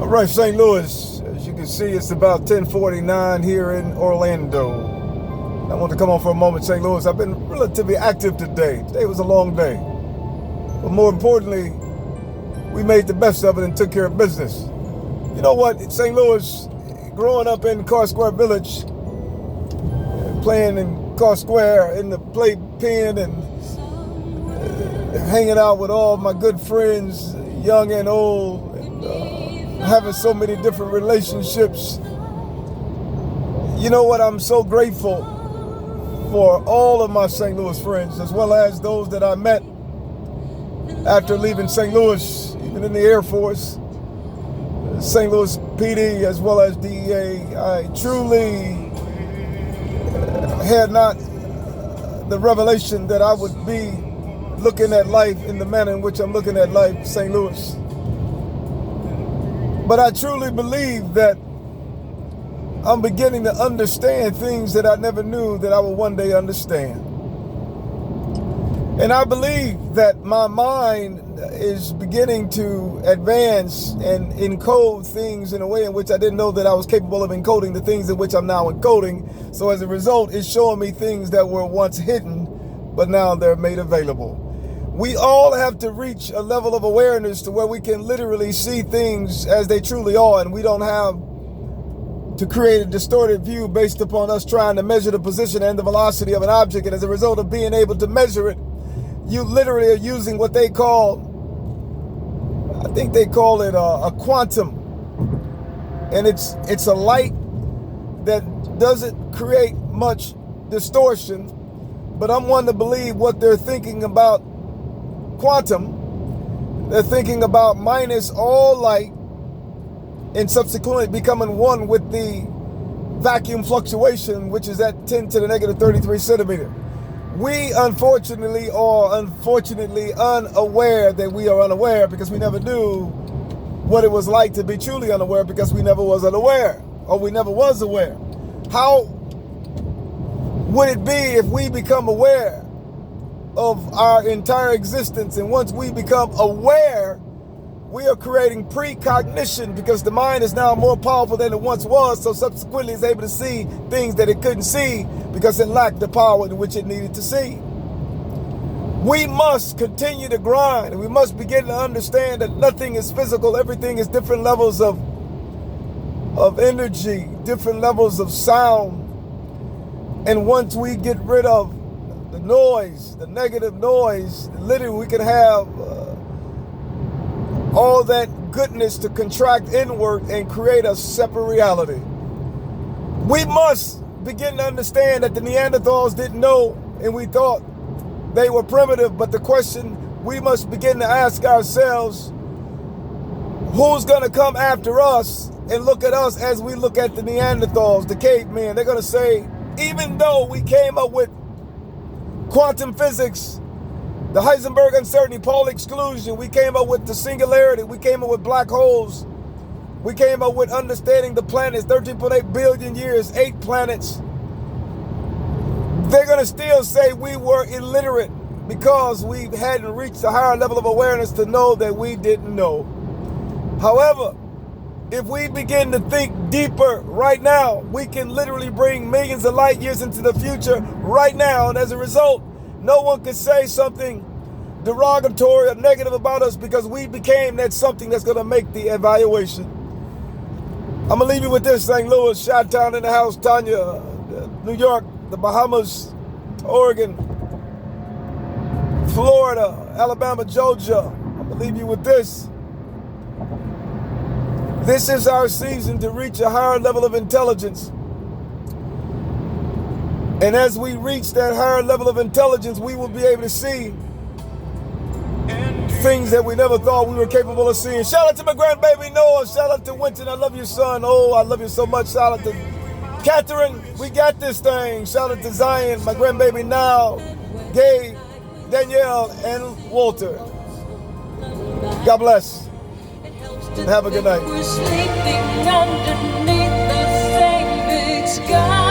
All right, St. Louis, as you can see, it's about 10:49 here in Orlando. I want to come on for a moment, St. Louis. I've been relatively active today. Today was a long day. But more importantly, we made the best of it and took care of business. You know what, St. Louis, growing up in Carr Square Village, playing in Carr Square in the playpen and hanging out with all my good friends, young and old, and having so many different relationships. You know what, I'm so grateful for all of my St. Louis friends, as well as those that I met after leaving St. Louis, even in the Air Force, St. Louis PD, as well as DEA. I truly had not the revelation that I would be looking at life in the manner in which I'm looking at life, St. Louis. But I truly believe that I'm beginning to understand things that I never knew that I would one day understand. And I believe that my mind is beginning to advance and encode things in a way in which I didn't know that I was capable of encoding the things in which I'm now encoding. So as a result, it's showing me things that were once hidden, but now they're made available. We all have to reach a level of awareness to where we can literally see things as they truly are, and we don't have to create a distorted view based upon us trying to measure the position and the velocity of an object. And as a result of being able to measure it, you literally are using what they call, I think they call it a quantum. And it's a light that doesn't create much distortion, but I'm one to believe what they're thinking about quantum. They're thinking about minus all light and subsequently becoming one with the vacuum fluctuation, which is at 10 to the negative 33 centimeter. We unfortunately are unaware that we are unaware, because we never knew what it was like to be truly unaware, because we never was unaware, or we never was aware. How would it be if we become aware of our entire existence? And once we become aware, we are creating precognition, because the mind is now more powerful than it once was, so subsequently it's able to see things that it couldn't see because it lacked the power in which it needed to see. We must continue to grind, and we must begin to understand that nothing is physical. Everything is different levels of energy, different levels of sound. And once we get rid of the noise, the negative noise, literally we can have all that goodness to contract inward and create a separate reality. We must begin to understand that the Neanderthals didn't know, and we thought they were primitive. But the question we must begin to ask ourselves, who's going to come after us and look at us as we look at the Neanderthals, the cavemen? They're going to say, even though we came up with quantum physics, the Heisenberg uncertainty, Pauli exclusion, we came up with the singularity, we came up with black holes, we came up with understanding the planets, 13.8 billion years, 8 planets. They're going to still say we were illiterate because we hadn't reached a higher level of awareness to know that we didn't know. However, if we begin to think deeper right now, we can literally bring millions of light years into the future right now. And as a result, no one can say something derogatory or negative about us, because we became that something that's going to make the evaluation. I'm going to leave you with this. St. Louis, Chi-Town in the house, Tanya, New York, the Bahamas, Oregon, Florida, Alabama, Georgia. I'm going to leave you with this. This is our season to reach a higher level of intelligence. And as we reach that higher level of intelligence, we will be able to see things that we never thought we were capable of seeing. Shout out to my grandbaby Noah. Shout out to Winton. I love you, son. Oh, I love you so much. Shout out to Catherine. We got this thing. Shout out to Zion, my grandbaby now, Gabe, Danielle, and Walter. God bless. Have a good night. We're sleeping underneath the same big sky.